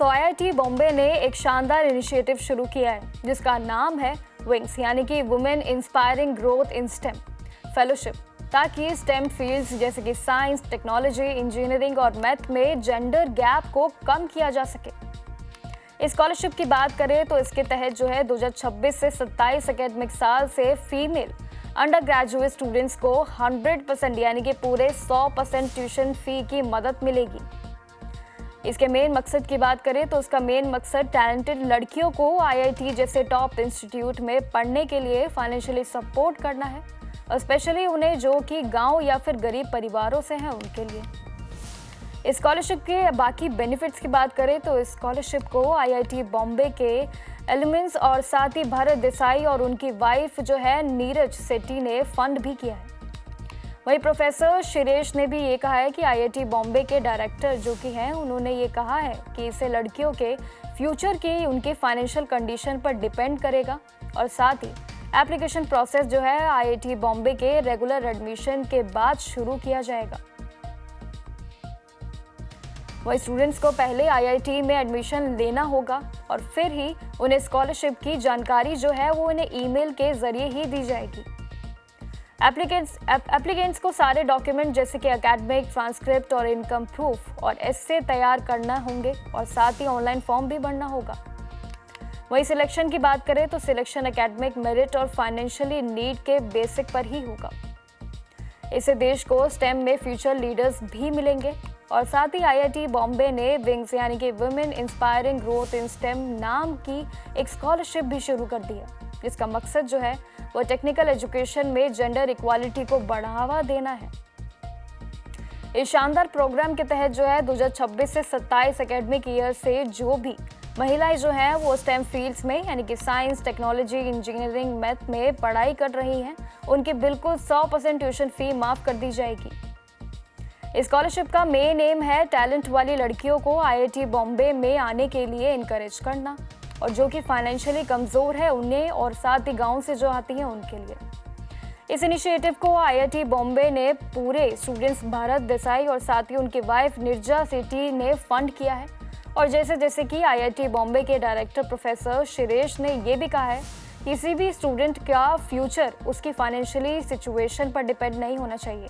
सो IIT Bombay ने एक शानदार इनिशिएटिव शुरू किया है जिसका नाम है विंग्स, यानी कि women inspiring growth in stem fellowship, ताकि स्टेम फील्ड्स जैसे कि साइंस, टेक्नोलॉजी, इंजीनियरिंग और मैथ में जेंडर गैप को कम किया जा सके। इस स्कॉलरशिप की बात करें तो इसके तहत जो है 2026 से 27 एकेडमिक साल से फीमेल अंडर ग्रेजुएट स्टूडेंट्स को 100% यानी कि पूरे 100% ट्यूशन फी की मदद मिलेगी। इसके मेन मकसद की बात करें तो उसका मेन मकसद टैलेंटेड लड़कियों को आईआईटी जैसे टॉप इंस्टीट्यूट में पढ़ने के लिए फाइनेंशियली सपोर्ट करना है, और स्पेशली उन्हें जो कि गांव या फिर गरीब परिवारों से हैं उनके लिए। इस स्कॉलरशिप के बाकी बेनिफिट्स की बात करें तो इस स्कॉलरशिप को आईआईटी बॉम्बे के एलिमेंट्स और साथ ही भारत देसाई और उनकी वाइफ जो है नीरज सेठी ने फंड भी किया है। वहीं प्रोफेसर शिरेश ने भी ये कहा है कि आईआईटी बॉम्बे के डायरेक्टर जो कि हैं उन्होंने ये कहा है कि इसे लड़कियों के फ्यूचर की उनकी फाइनेंशियल कंडीशन पर डिपेंड करेगा, और साथ ही एप्लीकेशन प्रोसेस जो है आईआईटी बॉम्बे के रेगुलर एडमिशन के बाद शुरू किया जाएगा। वही स्टूडेंट्स को पहले आईआईटी में एडमिशन लेना होगा और फिर ही उन्हें स्कॉलरशिप की जानकारी जो है वो उन्हें ईमेल के जरिए ही दी जाएगी। एप्लीकेंट्स को सारे डॉक्यूमेंट जैसे कि एकेडमिक, ट्रांसक्रिप्ट और इनकम प्रूफ और एस्से तैयार करना होंगे, और साथ ही ऑनलाइन फॉर्म भी भरना होगा। वहीं सिलेक्शन की बात करें तो सिलेक्शन एकेडमिक मेरिट और फाइनेंशियली नीड के बेसिक पर ही होगा। इससे देश को स्टेम में फ्यूचर लीडर्स भी मिलेंगे, और साथ ही आईआईटी बॉम्बे ने विंग्स यानी कि women inspiring growth in stem नाम की एक स्कॉलरशिप भी शुरू कर दी है, जिसका मकसद जो है वो टेक्निकल एजुकेशन में जेंडर इक्वालिटी को बढ़ावा देना है। इस शानदार प्रोग्राम के तहत जो है 2026 से 27 एकेडमिक ईयर से जो भी महिलाएं जो हैं वो स्टेम फील्ड्स में यानी कि साइंस, टेक्नोलॉजी, इंजीनियरिंग, मैथ में पढ़ाई कर रही हैं, उनकी बिल्कुल 100% ट्यूशन फी माफ़ कर दी जाएगी। इस स्कॉलरशिप का मेन एम है टैलेंट वाली लड़कियों को आईआईटी बॉम्बे में आने के लिए इनकरेज करना, और जो कि फाइनेंशियली कमज़ोर है उन्हें, और साथ ही गांव से जो आती हैं उनके लिए। इस इनिशिएटिव को आईआईटी बॉम्बे ने पूरे स्टूडेंट्स भारत देसाई और साथ ही उनकी वाइफ नीरजा सेठी ने फंड किया है, और जैसे कि आईआईटी बॉम्बे के डायरेक्टर प्रोफेसर शिरेश ने ये भी कहा है किसी भी स्टूडेंट का फ्यूचर उसकी फाइनेंशियली सिचुएशन पर डिपेंड नहीं होना चाहिए।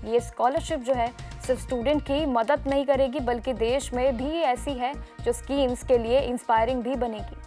ये स्कॉलरशिप जो है सिर्फ स्टूडेंट की मदद नहीं करेगी बल्कि देश में भी ऐसी है जो स्कीम्स के लिए इंस्पायरिंग भी बनेगी।